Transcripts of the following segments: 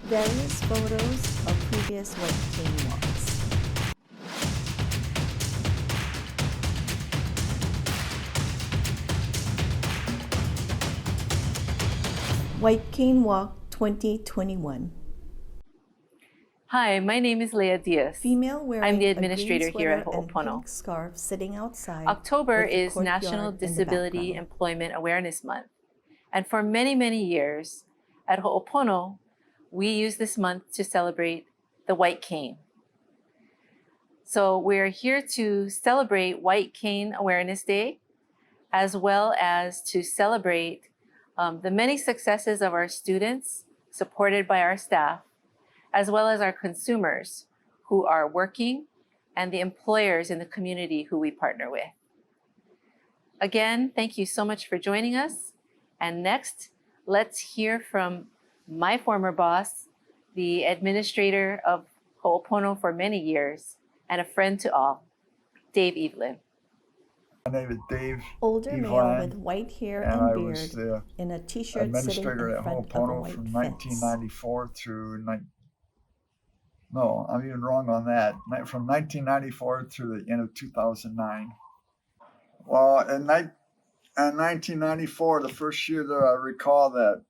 Various photos of previous White Cane walks. White Cane Walk 2021. Hi, my name is Leah Diaz. Female wearing I'm the a administrator green here at sweater and Ho'opono. pink scarf sitting outside. October with the is National courtyard in the Disability background. Employment Awareness Month. And for many, many years at Ho'opono, we use this month to celebrate the white cane. So we're here to celebrate White Cane Awareness Day, as well as to celebrate the many successes of our students, supported by our staff, as well as our consumers who are working and the employers in the community who we partner with. Again, thank you so much for joining us. And next, let's hear from my former boss, the administrator of Ho'opono for many years, and a friend to all, Dave Evelyn. My name is Dave Older Evelyn, male with white hair and and I beard was the in a t-shirt sitting in administrator at front of a Ho'opono white from fence. 1994 through no, I'm even wrong on that. From 1994 through the end of 2009. Well, in 1994, the first year there, I recall that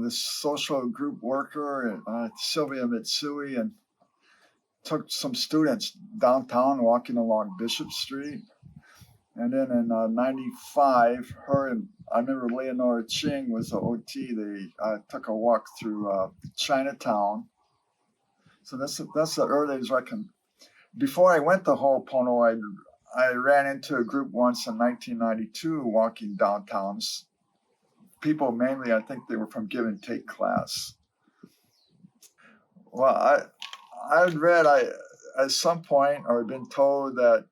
the social group worker, Sylvia Mitsui, and took some students downtown walking along Bishop Street. And then in 95, I remember Leonora Ching was the OT. They took a walk through Chinatown. So that's the earliest record. Before I went to Ho'opono, I ran into a group once in 1992 walking downtown. People mainly, I think they were from give and take class. Well, I had read at some point or been told that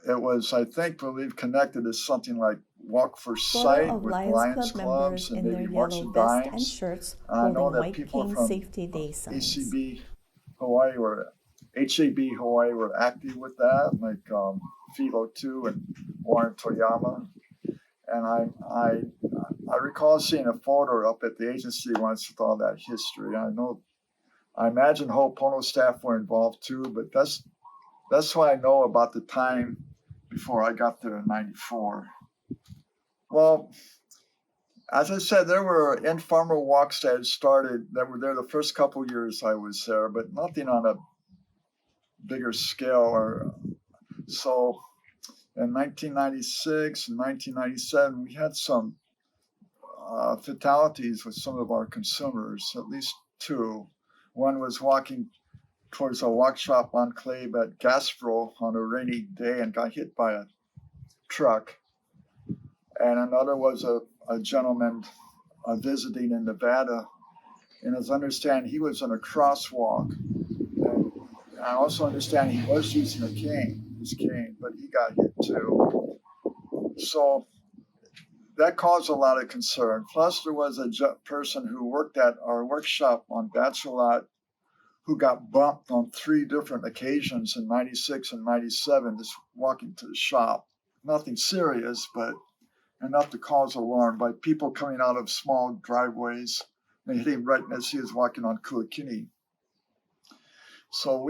it was, I believe, connected to something like Walk for Sight with Lions Clubs and maybe March of Dimes. And shirts I know that White people Cane from Safety Day signs. ACB Hawaii or HAB Hawaii were active with that, like Philo 2 and Warren Toyama. And I recall seeing a photo up at the agency once with all that history. I imagine Ho'opono staff were involved too, but that's what I know about the time before I got there in 94. Well, as I said, there were informal walks that had started that were there the first couple years I was there, but nothing on a bigger scale. So in 1996 and 1997, we had some fatalities with some of our consumers, at least two. One was walking towards a walk shop enclave at Gasbro on a rainy day and got hit by a truck. And another was a gentleman visiting in Nevada. And as I understand, he was in a crosswalk. And I also understand he was using his cane, but he got hit too. So that caused a lot of concern. Plus, there was a person who worked at our workshop on Bachelot who got bumped on 3 different occasions in 96 and 97, just walking to the shop. Nothing serious, but enough to cause alarm by people coming out of small driveways. They hit him right as he was walking on Kuakini. So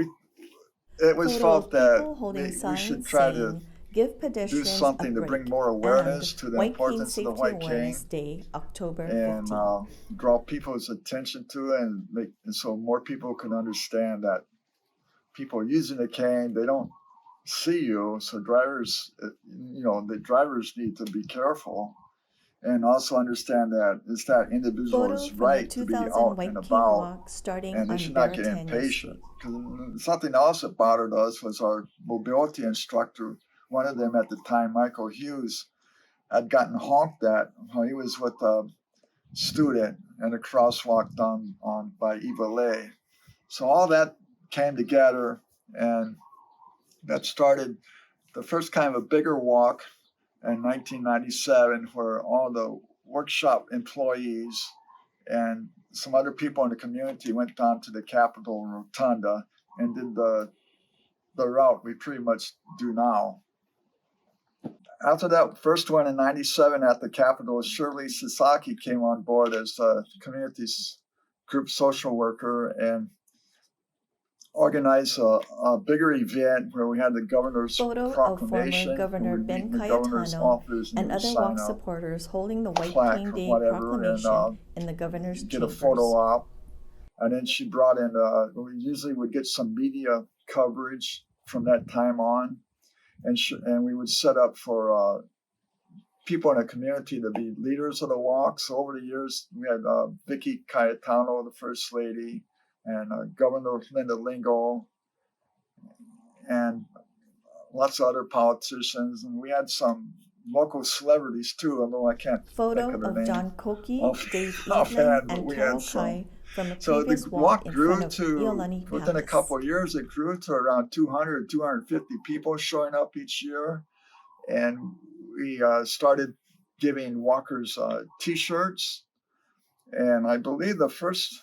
it was felt that we should try to do something to bring more awareness to the importance of the white cane Day, October and draw people's attention to it, and so more people can understand that people using the cane, they don't see you. So drivers, the drivers need to be careful and also understand that it's that individual's right to be out and about, and they should not get impatient. Because something else that bothered us was our mobility instructor. One of them at the time, Michael Hughes, had gotten honked at while he was with a student in a crosswalk done by Eva Lay. So all that came together, and that started the first kind of a bigger walk in 1997, where all the workshop employees and some other people in the community went down to the Capitol Rotunda and did the route we pretty much do now. after that first one in '97 at the Capitol, Shirley Sasaki came on board as a community group social worker and organized a bigger event where we had the governor's Photo of proclamation. former Governor We'd meet Ben in the governor's Cayetano office and he would other sign walk a supporters holding the White plaque Cane or Day whatever and proclamation in the governor's get chambers. a photo op. And then she brought in, we usually would get some media coverage from that time on. And we would set up for people in the community to be leaders of the walk. So over the years, we had Vicky Cayetano, the first lady, and Governor Linda Lingo, and lots of other politicians. And we had some local celebrities too, although I can't Photo think of their of name John Koki, Dave offhand, Eatlin, but and we Carol had some. Kai from a So previous the walk walk in grew front of to, Iolani within a Palace. couple of years, it grew to around 200, 250 people showing up each year. And we started giving walkers T-shirts. And I believe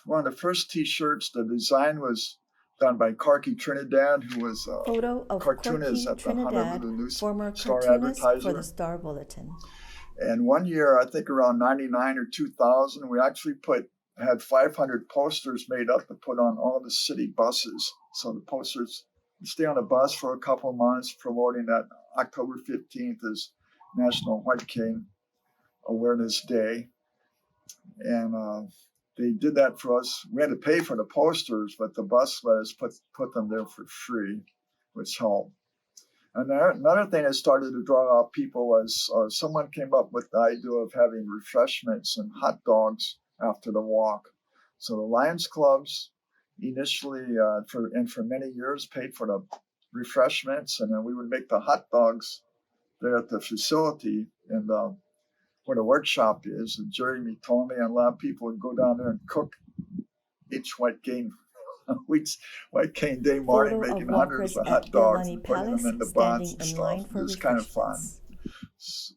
one of the first T-shirts, the design was done by Corky Trinidad, who was a Photo of cartoonist Corky at the Trinidad, Honolulu News former Star cartoonist for the Advertiser. Star Bulletin. And one year, I think around 99 or 2000, we actually had 500 posters made up to put on all the city buses. So the posters stay on a bus for a couple of months promoting that October 15th is National White Cane Awareness Day. And they did that for us. We had to pay for the posters, but the bus let us put them there for free, which helped. And another thing that started to draw out people was someone came up with the idea of having refreshments and hot dogs after the walk. So the Lions clubs initially, for many years, paid for the refreshments, and then we would make the hot dogs there at the facility and where the workshop is. And Jeremy told me, and a lot of people would go down there and cook each white cane Day morning, Photo making of hundreds walkers of at hot dogs Iolani and putting Palace them in the standing buns and in stuff. line It for was kind of fun. refreshments.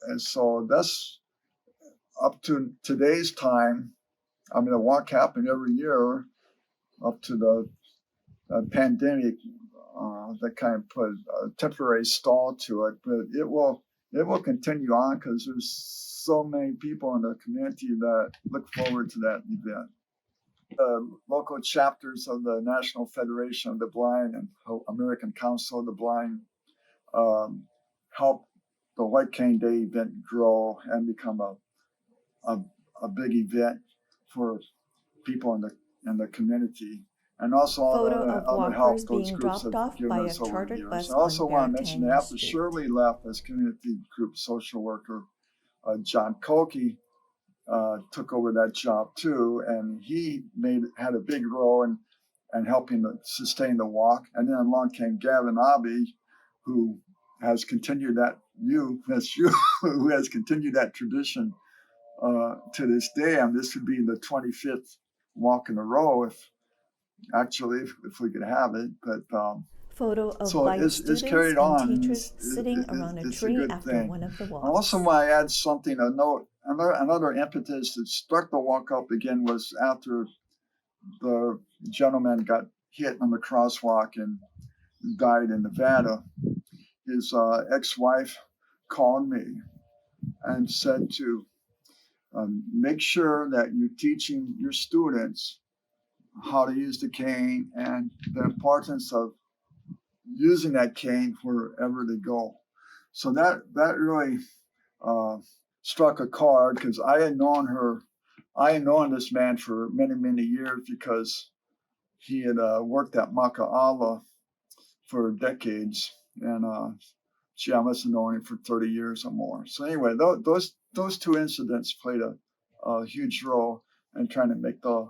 And so that's up to today's time. I mean, the walk happened every year up to the pandemic. That kind of put a temporary stall to it, but it will continue on because there's so many people in the community that look forward to that event. The local chapters of the National Federation of the Blind and American Council of the Blind help the White Cane Day event grow and become a big event for people in the community. And also all the Photo of other help walkers those being groups dropped have off given by a us over the chartered years. bus I also on want to mention that Baratania after Street. Shirley left as community group social worker, John Koki took over that job too, and he had a big role in helping to sustain the walk. And then along came Gavin Abbey, who has continued who has continued that tradition to this day. And this would be the 25th walk in a row if we could have it. But Photo of so blind it's students carried and on. teachers sitting around a It's tree good after thing. one of the I walks. also want to add something. Another impetus to start the walk up again was after the gentleman got hit on the crosswalk and died in Nevada. His ex-wife called me and said to make sure that you're teaching your students how to use the cane and the importance of using that cane wherever they go. So that really struck a chord because I had known this man for many, many years because he had worked at Maka'ala for decades, and I must have known him for 30 years or more. So anyway, those two incidents played a huge role in trying to make the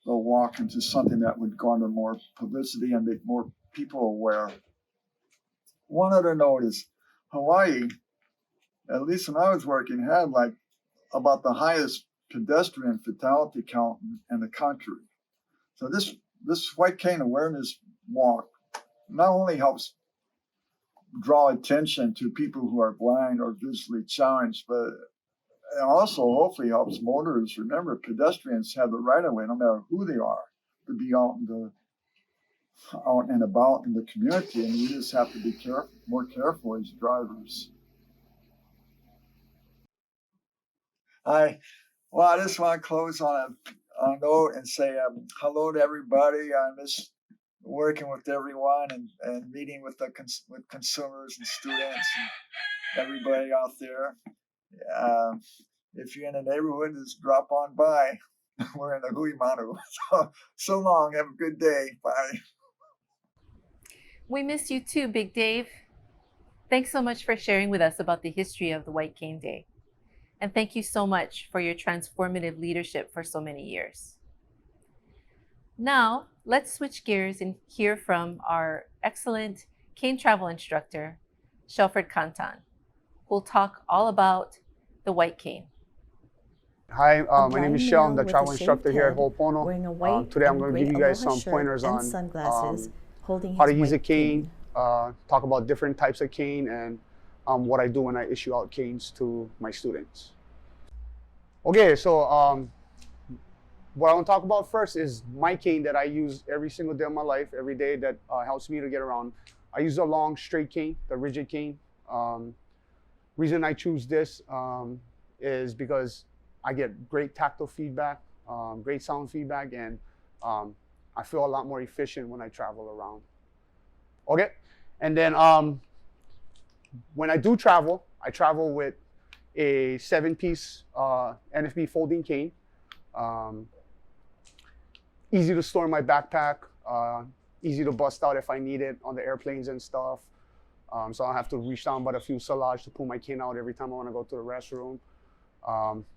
walk into something that would garner more publicity and make more people aware. One other note is Hawaii, at least when I was working, had like about the highest pedestrian fatality count in the country. So this White Cane Awareness Walk not only helps draw attention to people who are blind or visually challenged, but it also hopefully helps motorists remember pedestrians have the right of way, no matter who they are, to be out and about in the community, and we just have to be more careful as drivers. I Well, I just want to close on a note and say hello to everybody. I miss working with everyone and meeting with with consumers and students and everybody out there. Um, if you're in the neighborhood, just drop on by. We're in the Huimanu. So long. Have a good day. Bye. We miss you too, Big Dave. Thanks so much for sharing with us about the history of the White Cane Day. And thank you so much for your transformative leadership for so many years. Now, let's switch gears and hear from our excellent cane travel instructor, Shelford Kantan, who'll talk all about the white cane. Hi, A my name is blind Shell. I'm male the with travel a shaved instructor here at head, Ho'opono. wearing a white Today I'm and going to gray give you guys aloha some shirt pointers and on sunglasses, holding how his to use a white cane, talk about different types of cane, and what I do when I issue out canes to my students. Okay, so what I want to talk about first is my cane that I use every single day of my life, every day that helps me to get around. I use a long straight cane, the rigid cane. Reason I choose this is because I get great tactile feedback, great sound feedback, and I feel a lot more efficient when I travel around. Okay, and then when I do travel, I travel with a 7-piece NFB folding cane. Easy to store in my backpack, easy to bust out if I need it on the airplanes and stuff. So I don't have to reach down by the fuselage to pull my cane out every time I want to go to the restroom.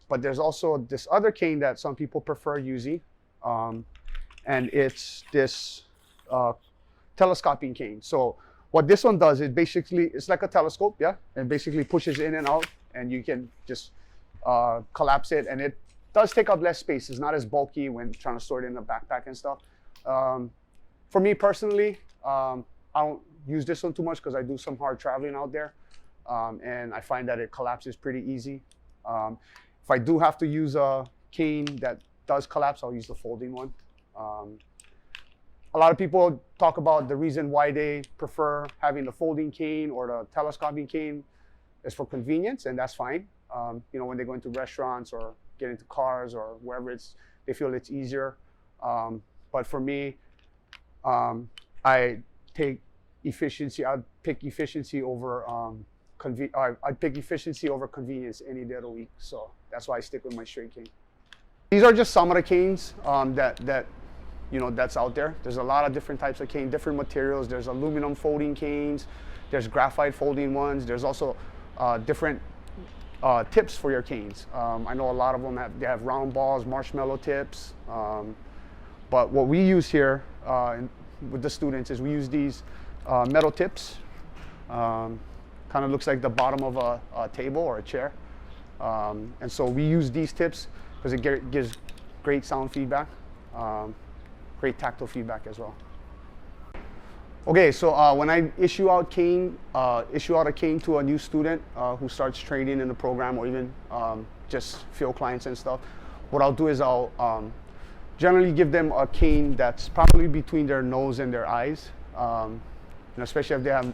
But there's also this other cane that some people prefer using, and it's this telescoping cane. So what this one does is basically, it's like a telescope, yeah? It basically pushes in and out, and you can just collapse it, and it does take up less space. It's not as bulky when trying to store it in a backpack and stuff. For me personally, I don't use this one too much because I do some hard traveling out there, and I find that it collapses pretty easy. If I do have to use a cane that does collapse, I'll use the folding one. A lot of people talk about the reason why they prefer having the folding cane or the telescoping cane is for convenience, and that's fine. You know, when they go into restaurants or get into cars or wherever they feel it's easier. But for me, I take efficiency. I'd pick efficiency over I'd pick efficiency over convenience any day of the week. So that's why I stick with my straight cane. These are just some of the canes that's out there. There's a lot of different types of cane, different materials. There's aluminum folding canes. There's graphite folding ones. There's also different tips for your canes. I know a lot of them have round balls, marshmallow tips. But what we use here with the students is we use these metal tips. Kind of looks like the bottom of a table or a chair. And so we use these tips because it gives great sound feedback, great tactile feedback as well. Okay, so when I issue out a cane to a new student who starts training in the program or even just field clients and stuff, what I'll do is I'll generally give them a cane that's probably between their nose and their eyes, especially if they have,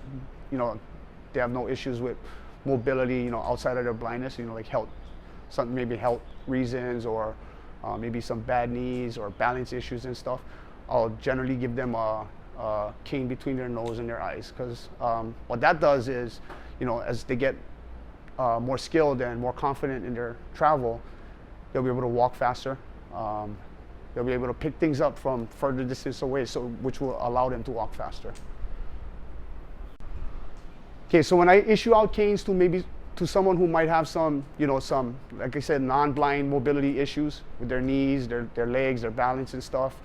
they have no issues with mobility, outside of their blindness, like maybe health reasons or maybe some bad knees or balance issues and stuff. I'll generally give them a cane between their nose and their eyes, because what that does is, as they get more skilled and more confident in their travel, they'll be able to walk faster. They'll be able to pick things up from further distance away, which will allow them to walk faster. Okay, so when I issue out canes to someone who might have some, like I said, non-blind mobility issues with their knees, their legs, their balance and stuff,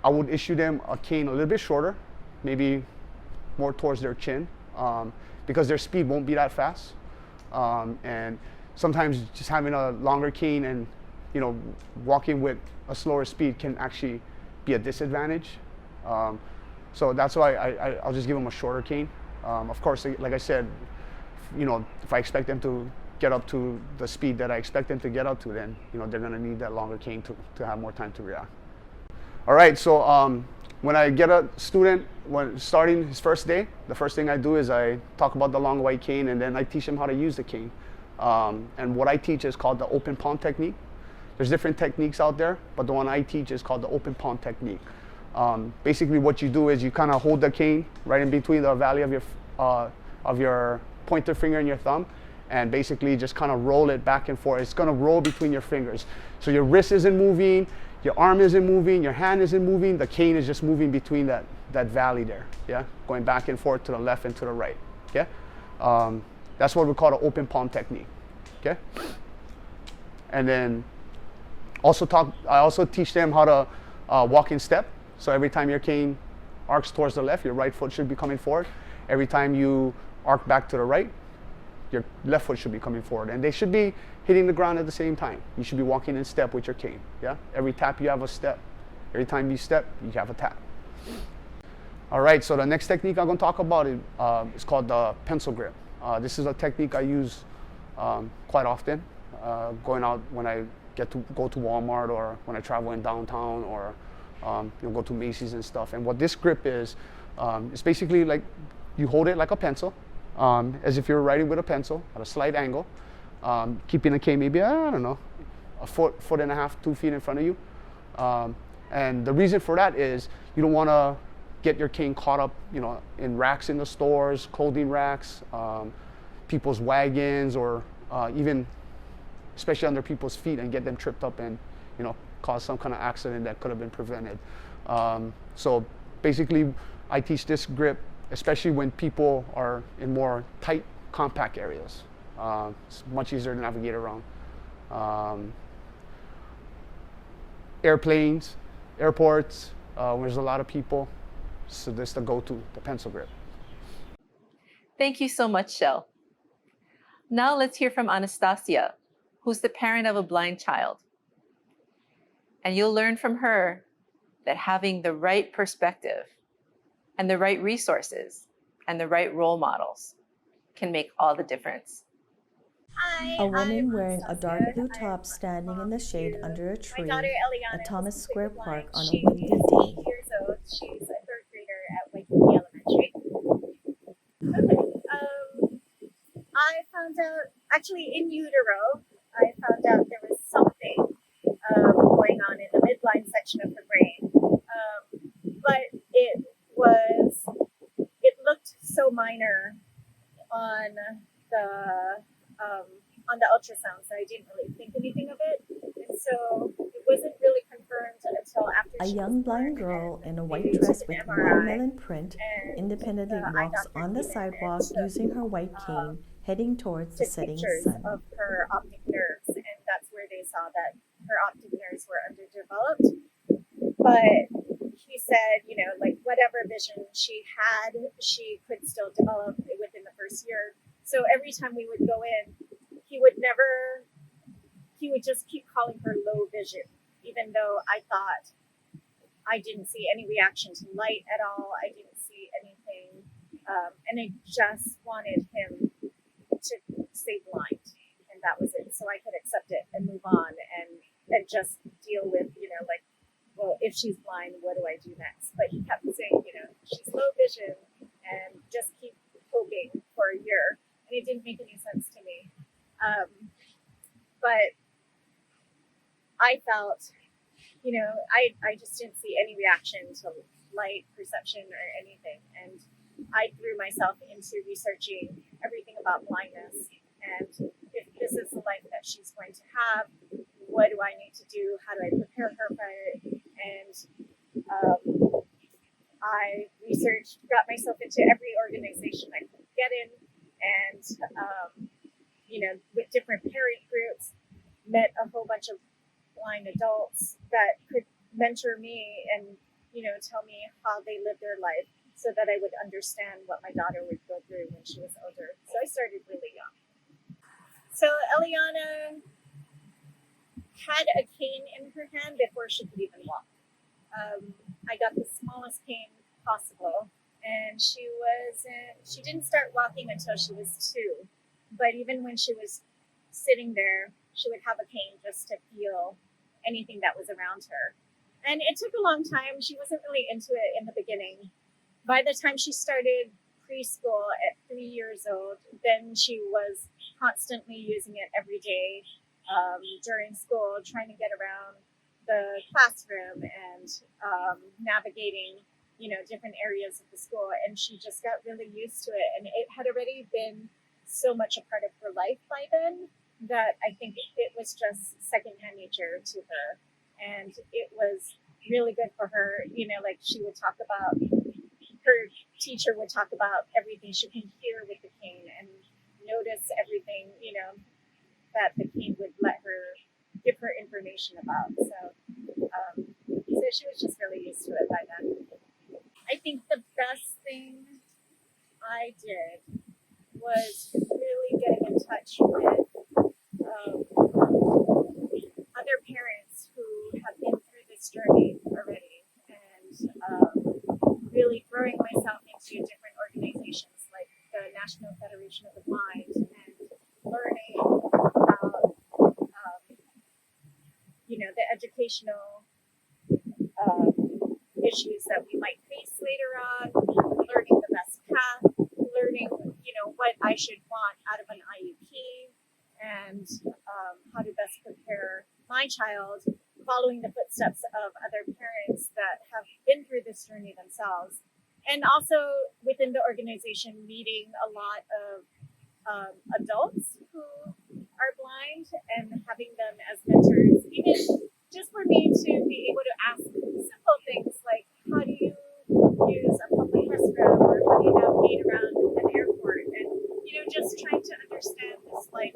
I would issue them a cane a little bit shorter, maybe more towards their chin, because their speed won't be that fast. And sometimes just having a longer cane and walking with a slower speed can actually be a disadvantage. So that's why I'll just give them a shorter cane. Of course, like I said, if I expect them to get up to the speed that I expect them to get up to, then they're going to need that longer cane to have more time to react. All right, so when I get a student when starting his first day, the first thing I do is I talk about the long white cane, and then I teach them how to use the cane. And what I teach is called the open palm technique. There's different techniques out there, but the one I teach is called the open palm technique. Basically what you do is you kind of hold the cane right in between the valley of your pointer finger and your thumb, and basically just kind of roll it back and forth. It's going to roll between your fingers. So your wrist isn't moving, your arm isn't moving, your hand isn't moving, the cane is just moving between that valley there, yeah? Going back and forth to the left and to the right, okay? That's what we call the open palm technique, okay? And then I also teach them how to walk in step. So every time your cane arcs towards the left, your right foot should be coming forward. Every time you arc back to the right, your left foot should be coming forward. And they should be hitting the ground at the same time. You should be walking in step with your cane, yeah? Every tap you have a step. Every time you step, you have a tap. All right, so the next technique I'm gonna talk about is called the pencil grip. This is a technique I use quite often, going out when I get to go to Walmart or when I travel in downtown or go to Macy's and stuff. And what this grip is, it's basically like you hold it like a pencil, as if you're writing with a pencil at a slight angle, keeping the cane maybe, I don't know, a foot and a half, 2 feet in front of you. And the reason for that is you don't want to get your cane caught up, in racks in the stores, clothing racks, people's wagons, or even especially under people's feet, and get them tripped up and cause some kind of accident that could have been prevented. So basically I teach this grip especially when people are in more tight, compact areas. It's much easier to navigate around. Airplanes, airports, where there's a lot of people. So this is the go-to, the pencil grip. Thank you so much, Shell. Now let's hear from Anastasia, who's the parent of a blind child. And you'll learn from her that having the right perspective and the right resources and the right role models can make all the difference. Hi, A woman I'm wearing a dark Anastasia. blue top standing in the shade under a tree My daughter Eliana at Thomas is Square completely Park blind. on a She windy is day. 8 years old. She's a third grader at Waikiki Elementary. Okay. I found out, actually in utero, I found out there was something going on in the midline section of her brain. But it looked so minor on the ultrasound, so I didn't really think anything of it. And so it wasn't really confirmed until after A she young was blind born, girl in a and white they dress took with an MRI, watermelon print and independently the eye walks doctor on the came in and sidewalk using her white cane, heading towards the took setting pictures sun. of her optic nerves, and that's where they saw that her optic nerves were underdeveloped. But he said, like whatever vision she had, she could still develop within the first year. So every time we would go in, he would just keep calling her low vision, even though I thought I didn't see any reaction to light at all. I didn't see anything. And I just wanted him to stay blind. And that was it. So I could accept it and move on and just deal with, well, if she's blind, what do I do next? But he kept saying, she's low vision and just keep hoping for a year. And it didn't make any sense to me. But I felt, I just didn't see any reaction to light perception or anything. And I threw myself into researching everything about blindness. And if this is the life that she's going to have, what do I need to do? How do I prepare her for it? And I researched, got myself into every organization I could get in, and with different parent groups, met a whole bunch of blind adults that could mentor me and tell me how they live their life, so that I would understand what my daughter would go through when she was older. So I started really young. So Eliana had a cane in her hand before she could even walk. I got the smallest cane possible, and she didn't start walking until she was 2. But even when she was sitting there, she would have a cane just to feel anything that was around her. And it took a long time. She wasn't really into it in the beginning. By the time she started preschool at 3 years old, then she was constantly using it every day during school, trying to get around the classroom and navigating, different areas of the school. And she just got really used to it. And it had already been so much a part of her life by then that I think it was just secondhand nature to her. And it was really good for her. Like she would talk about, her teacher would talk about everything she can hear with the cane and notice everything, that the cane would let her give her information about. So she was just really used to it by then. I think the best thing I did was really getting in touch with other parents who have been through this journey already, and really throwing myself into different organizations like the National Federation of the Blind and learning about the educational issues that we might face later on, learning the best path, learning what I should want out of an IEP, and how to best prepare my child, following the footsteps of other parents that have been through this journey themselves. And also within the organization, meeting a lot of adults who are blind and having them as mentors, even just for me to be able to ask simple things like, how do you use a public restroom, or how do you navigate around an airport, and just trying to understand this life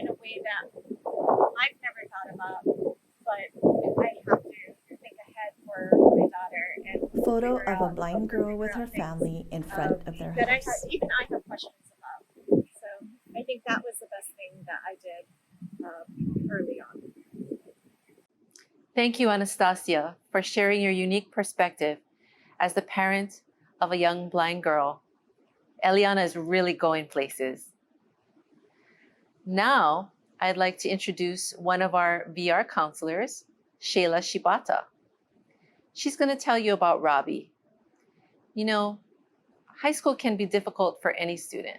in a way that I've never thought about, but I have to think ahead for my daughter and Photo figure of a out- blind girl with her figure out family in front of their that house. I have questions about. So I think that was the best thing that I did early on. Thank you, Anastasia, for sharing your unique perspective as the parent of a young blind girl. Eliana is really going places. Now, I'd like to introduce one of our VR counselors, Shayla Shibata. She's going to tell you about Robbie. High school can be difficult for any student,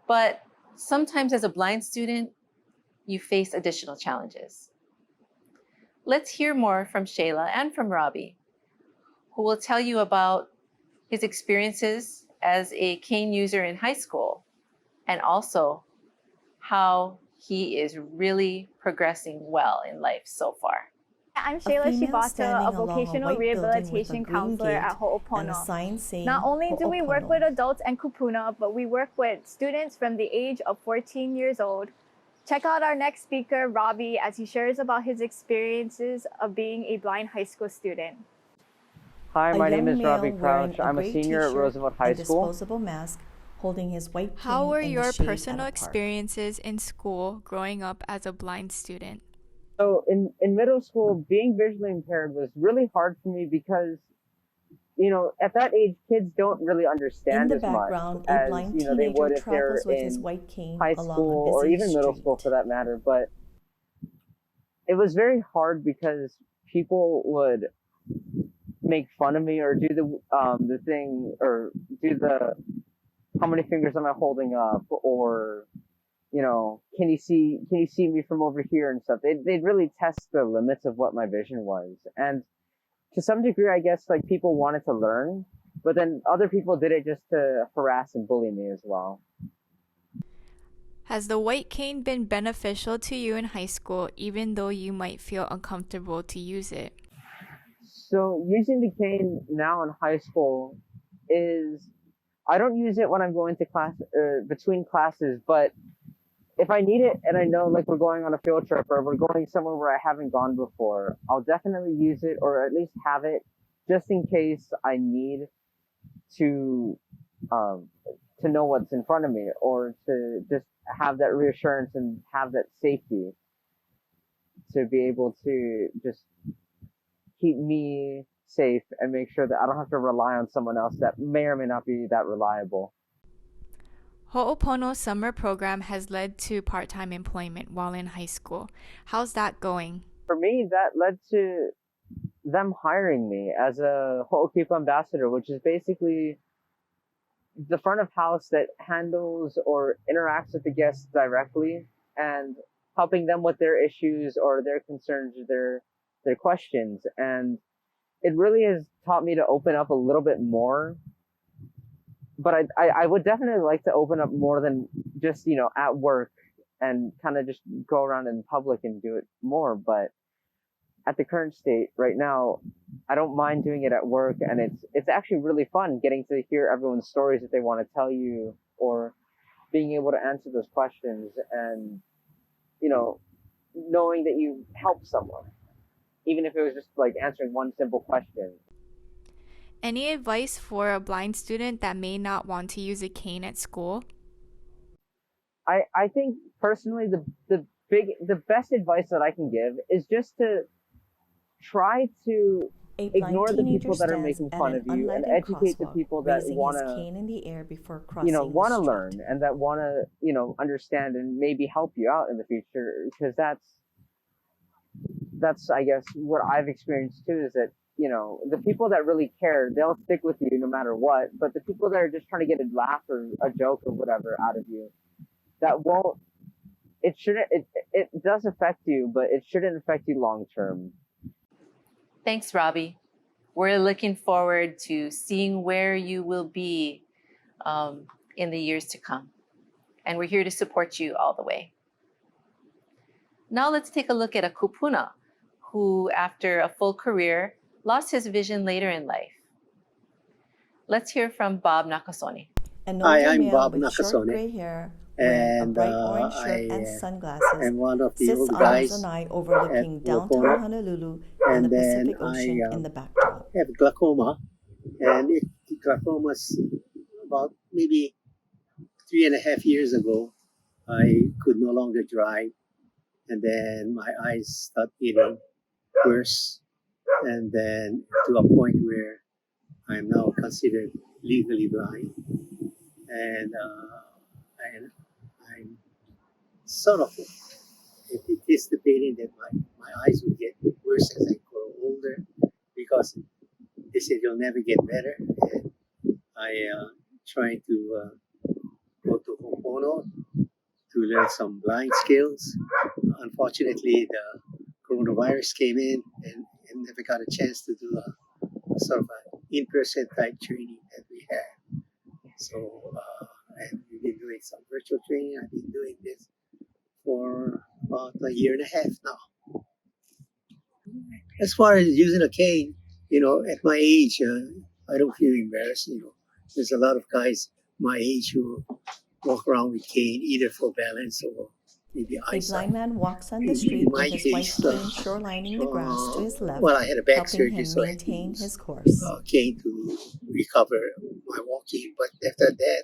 but sometimes as a blind student, you face additional challenges. Let's hear more from Shayla and from Robbie, who will tell you about his experiences as a cane user in high school, and also how he is really progressing well in life so far. I'm A Shayla female Shibata, standing a along a vocational white building with a rehabilitation green counselor gate at and a Ho'opono. sign saying Not only do we work Ho'opono. with adults and kupuna, but we work with students from the age of 14 years old. Check out our next speaker, Robbie, as he shares about his experiences of being a blind high school student. Hi, A my name young is Robbie male wearing Crouch. I'm a gray senior at t-shirt Roosevelt High and School. disposable mask, holding his white cane How were in the your shade at a personal park. experiences in school growing up as a blind student? So in middle school, being visually impaired was really hard for me because, at that age, kids don't really In understand the as much background, a as, blind they teenager would if they're travels with his in white cane high along school a or busy even middle street. school for that matter. But it was very hard because people would make fun of me or do the thing or do the how many fingers am I holding up, or can you see me from over here and stuff. They'd really test the limits of what my vision was, and to some degree, I guess like people wanted to learn, but then other people did it just to harass and bully me as well. Has the white cane been beneficial to you in high school, even though you might feel uncomfortable to use it? So using the cane now in high school is, I don't use it when I'm going to class between classes, but if I need it and I know like we're going on a field trip or we're going somewhere where I haven't gone before, I'll definitely use it or at least have it just in case I need to know what's in front of me, or to just have that reassurance and have that safety to be able to just keep me safe and make sure that I don't have to rely on someone else that may or may not be that reliable. Ho'opono's summer program has led to part-time employment while in high school. How's that going? For me, that led to them hiring me as a Ho'okipa ambassador, which is basically the front of house that handles or interacts with the guests directly and helping them with their issues or their concerns or their questions. And it really has taught me to open up a little bit more. But I would definitely like to open up more than just, at work and kind of just go around in public and do it more. But at the current state right now, I don't mind doing it at work, and it's actually really fun getting to hear everyone's stories that they want to tell you, or being able to answer those questions, and knowing that you helped someone, even if it was just like answering one simple question. Any advice for a blind student that may not want to use a cane at school? I think personally the best advice that I can give is just to try to A blind ignore the teenager people that are stands making at fun an of you and unlighted educate the crosswalk, people that raising want his to cane in the air before crossing the want to street. learn and that want to understand and maybe help you out in the future, because that's I guess what I've experienced too, is that the people that really care, they'll stick with you no matter what, but the people that are just trying to get a laugh or a joke or whatever out of you, that won't it shouldn't it does affect you, but it shouldn't affect you long term. Thanks, Robbie. We're looking forward to seeing where you will be in the years to come. And we're here to support you all the way. Now let's take a look at a kupuna who, after a full career, lost his vision later in life. Let's hear from Bob Nakasone. An Hi, older I'm male Bob with short Nakasone, gray hair, wearing a and bright orange shirt I and sunglasses, am one of the sits old on guys his lanai at overlooking downtown Wapona, Honolulu and the and then Pacific Ocean in the backdrop. have glaucoma, and glaucoma's about maybe 3.5 years ago. I could no longer drive, and then my eyes started getting worse, and then to a point where I'm now considered legally blind, and I'm sort of anticipating that my eyes will get worse as I grow older, because they said you'll never get better. And I trying to go to Ho'opono to learn some blind skills. Unfortunately, the coronavirus came in, and never got a chance to do a sort of an in-person type training that we had. So, and we've been doing some virtual training. I've been doing this for about a year and a half now. As far as using a cane, at my age, I don't feel embarrassed. There's a lot of guys my age who walk around with cane, either for balance or maybe A eyesight. blind man walks on the In street my with his white case, cane shorelining the grass to his left, well, I had a back helping surgery, him so I had to maintain use his course. cane to recover my walking. But after that,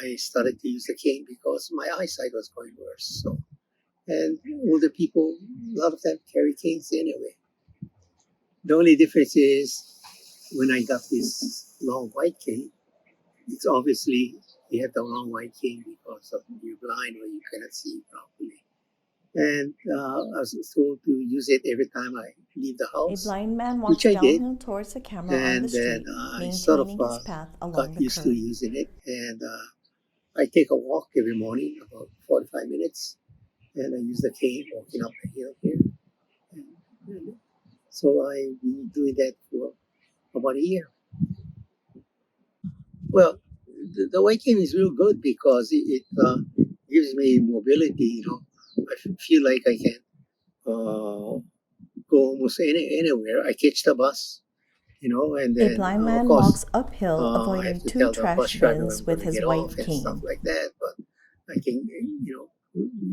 I started to use the cane because my eyesight was going worse. So, and older people, a lot of them carry canes anyway. The only difference is when I got this long white cane, it's obviously you have the long white cane because of you're blind or you cannot see properly. And I was told to use it every time I leave the A house, blind man walks which I did. downhill towards the camera on the And then street, I sort of maintaining his path along got the used to curb. using it. And I take a walk every morning, about 45 minutes, and I use the cane walking up the hill here. And so I've been doing that for about a year. Well, the white cane is real good because it gives me mobility. I feel like I can go almost anywhere. I catch the bus, and A then blind of man course walks uphill, I avoiding have to two tell the bus trash driver bins I'm with going to his get off white and stuff cane. like that. But I can,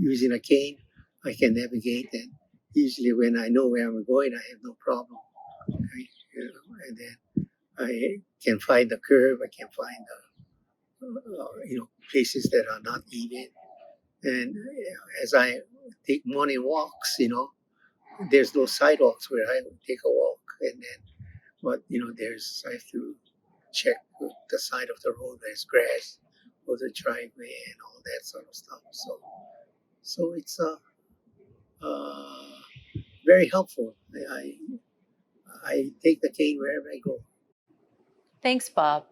using a cane, I can navigate, and usually when I know where I'm going, I have no problem. Okay? And then I can find the curve. I can find the places that are not even. And as I take morning walks, there's no sidewalks where I take a walk, and then, but I have to check the side of the road. There's grass or the driveway and all that sort of stuff. So it's very helpful. I take the cane wherever I go. Thanks, Bob.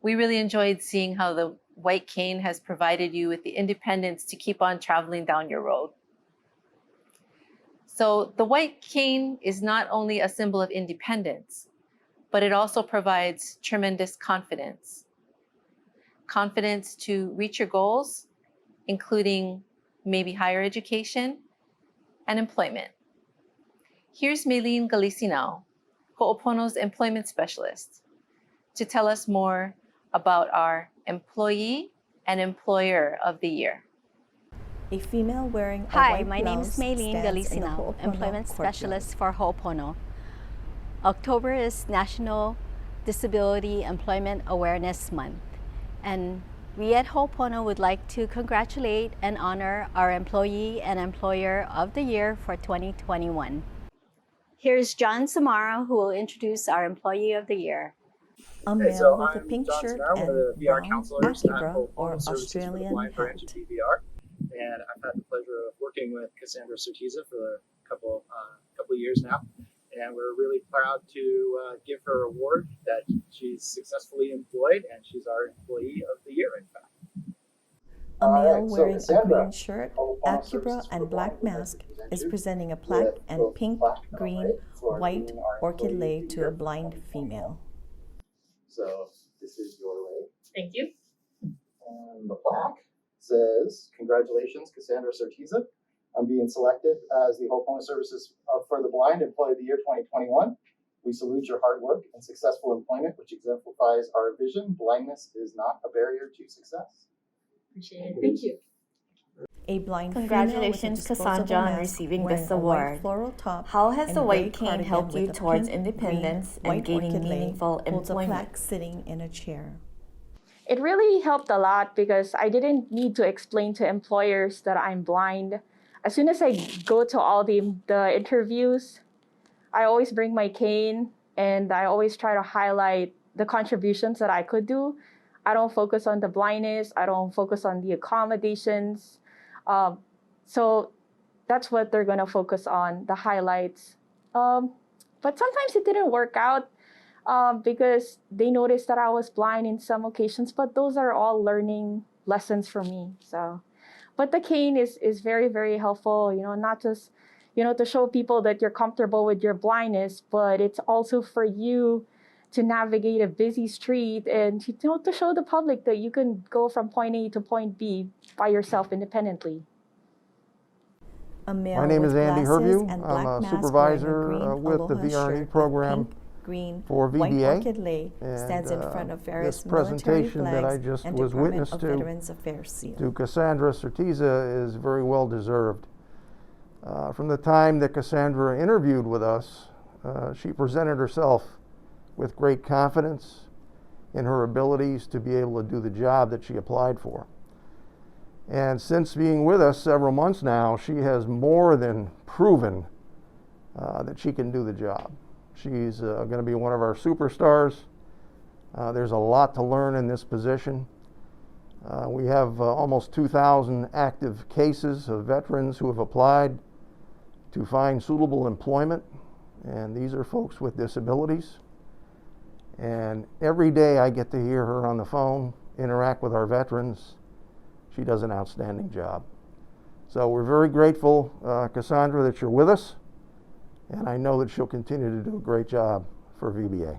We really enjoyed seeing how the white cane has provided you with the independence to keep on traveling down your road. So the white cane is not only a symbol of independence, but it also provides tremendous confidence. Confidence to reach your goals, including maybe higher education and employment. Here's Maylene Galicinao, Ho'opono's employment specialist, to tell us more about our Employee and Employer of the Year. A female wearing a Hi, white my name is blouse Maylene stands in the Galicinao, Ho'opono Employment courtyard. Specialist for Ho'opono. October is National Disability Employment Awareness Month, and we at Ho'opono would like to congratulate and honor our Employee and Employer of the Year for 2021. Here's John Samara, who will introduce our Employee of the Year. A male with a pink shirt and brown Akibra or Australian hat. BVR, and I've had the pleasure of working with Cassandra Sotiza for a couple years now, and we're really proud to give her an award that she's successfully employed, and she's our Employee of the Year, in fact. A male wearing a green shirt, Akibra, and black mask is presenting a plaque and pink, green, white orchid lei to a blind female. So this is your lei. Thank you. And the plaque says, "Congratulations, Cassandra Sotiza, on being selected as the Ho'opono Services for the Blind Employee of the Year 2021. We salute your hard work and successful employment, which exemplifies our vision. Blindness is not a barrier to success." Appreciate it. Thank you. A blind Congratulations, Cassandra, on receiving this award. How has the white cane helped you towards independence and gaining meaningful employment? Sitting in a chair. It really helped a lot because I didn't need to explain to employers that I'm blind. As soon as I go to all the interviews, I always bring my cane and I always try to highlight the contributions that I could do. I don't focus on the blindness. I don't focus on the accommodations. So that's what they're going to focus on, the highlights. But sometimes it didn't work out because they noticed that I was blind in some occasions, but those are all learning lessons for me. So, but the cane is very, very helpful, not just, to show people that you're comfortable with your blindness, but it's also for you to navigate a busy street and to show the public that you can go from point A to point B by yourself independently. My name is Andy Herview. I'm a supervisor with the VRE program for VBA. And this presentation that I just was witness to Cassandra Sotiza is very well deserved. From the time that Cassandra interviewed with us, she presented herself with great confidence in her abilities to be able to do the job that she applied for. And since being with us several months now, she has more than proven that she can do the job. She's going to be one of our superstars. There's a lot to learn in this position. We have almost 2,000 active cases of veterans who have applied to find suitable employment, and these are folks with disabilities. And every day I get to hear her on the phone, interact with our veterans. She does an outstanding job. So we're very grateful, Cassandra, that you're with us, and I know that she'll continue to do a great job for VBA.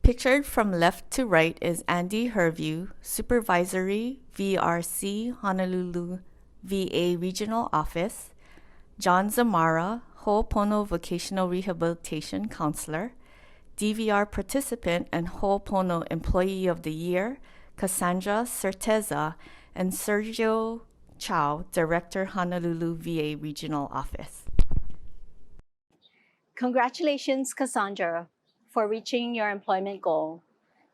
Pictured from left to right is Andy Herview, Supervisory VRC Honolulu VA Regional Office, John Zamara, Ho'opono Vocational Rehabilitation Counselor, DVR Participant and Ho'opono Employee of the Year, Cassandra Certeza, and Sergio Chow, Director, Honolulu VA Regional Office. Congratulations, Cassandra, for reaching your employment goal.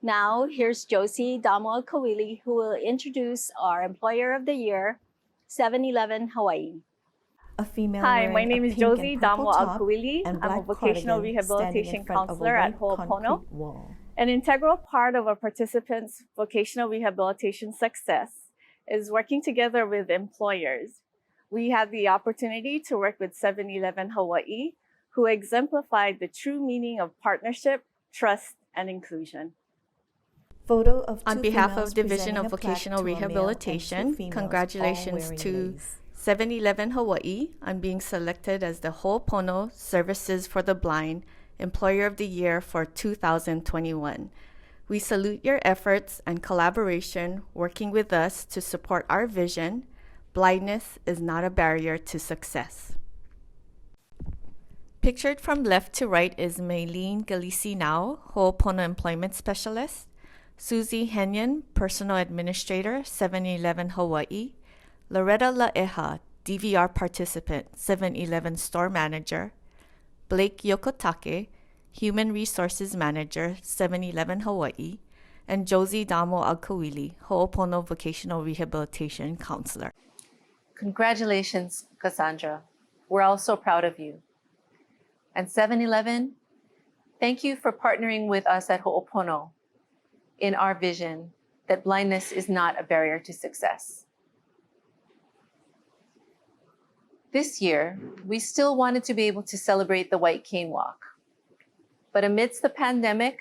Now, here's Josie Damo-Kawili, who will introduce our Employer of the Year, 7-Eleven Hawaii. A female Hi, my wearing name a is pink Josie and purple top Damo-Alkuili. and I'm a black vocational cardigan rehabilitation standing in front of a counselor at white Ho'opono. concrete wall. An integral part of a participant's vocational rehabilitation success is working together with employers. We had the opportunity to work with 7-Eleven Hawaii, who exemplified the true meaning of partnership, trust, and inclusion. Photo of On two behalf females of Division presenting of a plaque Vocational to a male and two Rehabilitation, females, congratulations all wearing to leis. 7-Eleven Hawaii on being selected as the Ho'opono Services for the Blind Employer of the Year for 2021. We salute your efforts and collaboration working with us to support our vision. Blindness is not a barrier to success. Pictured from left to right is Maylene Galicinao, Ho'opono Employment Specialist, Susie Henyon, Personal Administrator, 7-Eleven Hawaii, Loretta La'eha, DVR Participant, 7-Eleven Store Manager, Blake Yokotake, Human Resources Manager, 7-Eleven Hawaii, and Josie Damo Agkawili, Ho'opono Vocational Rehabilitation Counselor. Congratulations, Cassandra. We're all so proud of you. And 7-Eleven, thank you for partnering with us at Ho'opono in our vision that blindness is not a barrier to success. This year, we still wanted to be able to celebrate the White Cane Walk. But amidst the pandemic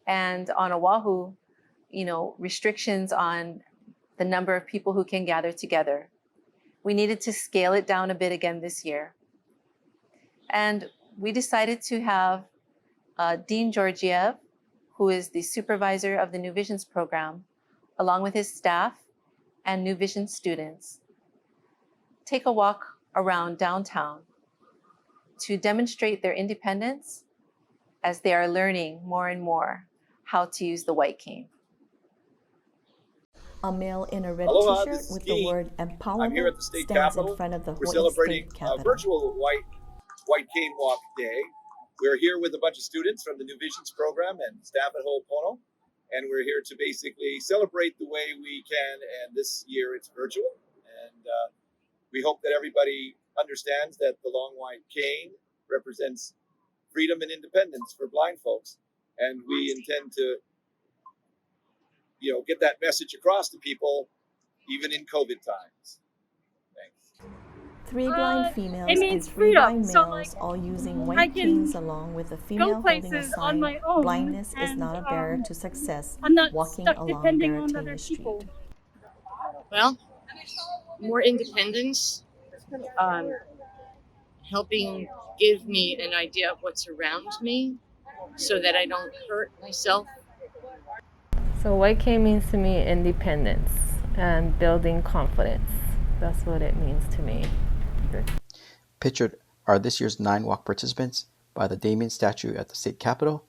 and on Oahu, restrictions on the number of people who can gather together, we needed to scale it down a bit again this year. And we decided to have Dean Georgiev, who is the supervisor of the New Visions program, along with his staff and New Vision students, take a walk around downtown to demonstrate their independence as they are learning more and more how to use the white cane. A male in a red Aloha, t-shirt this is with Guy. the word I'm empowerment here at the state stands capitol. in front of the We're Hawaii celebrating State a Capitol. virtual White Cane Walk Day. We're here with a bunch of students from the New Visions program and staff at Ho'opono, and we're here to basically celebrate the way we can. And this year it's virtual, and we hope that everybody understands that the long white cane represents freedom and independence for blind folks, and we intend to, get that message across to people, even in COVID times. Thanks. 3 blind females it and means 3 freedom. blind So, males all using I white can canes along with a female holding a places on sign, my own, blindness is and, not a barrier to success, I'm not walking stuck along depending on Baratini other Street. people. Well, more independence, helping give me an idea of what's around me so that I don't hurt myself. So white cane means to me independence and building confidence. That's what it means to me. Pictured are this year's 9 walk participants by the Damien statue at the state capitol: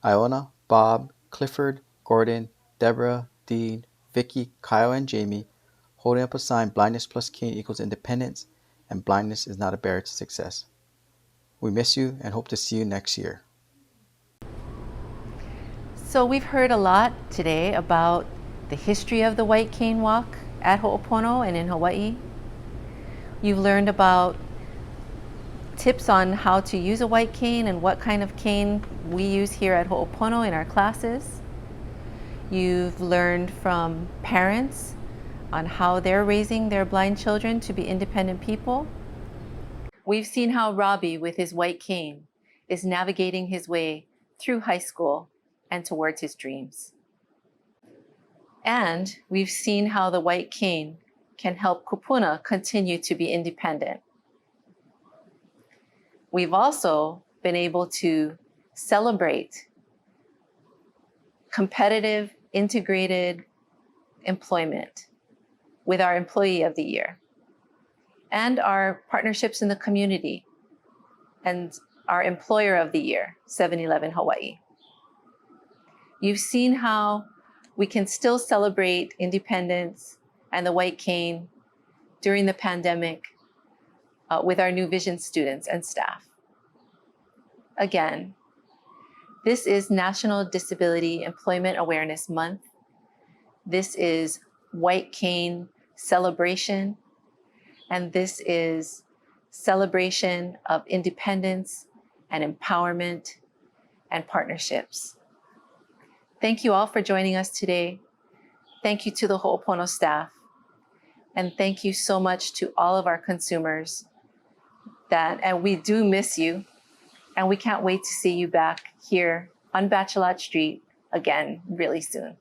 Iona, Bob, Clifford, Gordon, Deborah, Dean, Vicky, Kyle, and Jamie, holding up a sign, blindness plus cane equals independence, and blindness is not a barrier to success. We miss you and hope to see you next year. So we've heard a lot today about the history of the White Cane Walk at Ho'opono and in Hawaii. You've learned about tips on how to use a white cane and what kind of cane we use here at Ho'opono in our classes. You've learned from parents on how they're raising their blind children to be independent people. We've seen how Robbie, with his white cane, is navigating his way through high school and towards his dreams. And we've seen how the white cane can help kupuna continue to be independent. We've also been able to celebrate competitive, integrated employment with our Employee of the Year and our partnerships in the community and our Employer of the Year, 7-Eleven Hawaii. You've seen how we can still celebrate independence and the white cane during the pandemic with our New Vision students and staff. Again, this is National Disability Employment Awareness Month. This is White Cane Celebration, and this is celebration of independence and empowerment and partnerships. Thank you all for joining us today. Thank you to the Ho'opono staff. And thank you so much to all of our consumers and we do miss you. And we can't wait to see you back here on Bachelot Street again really soon.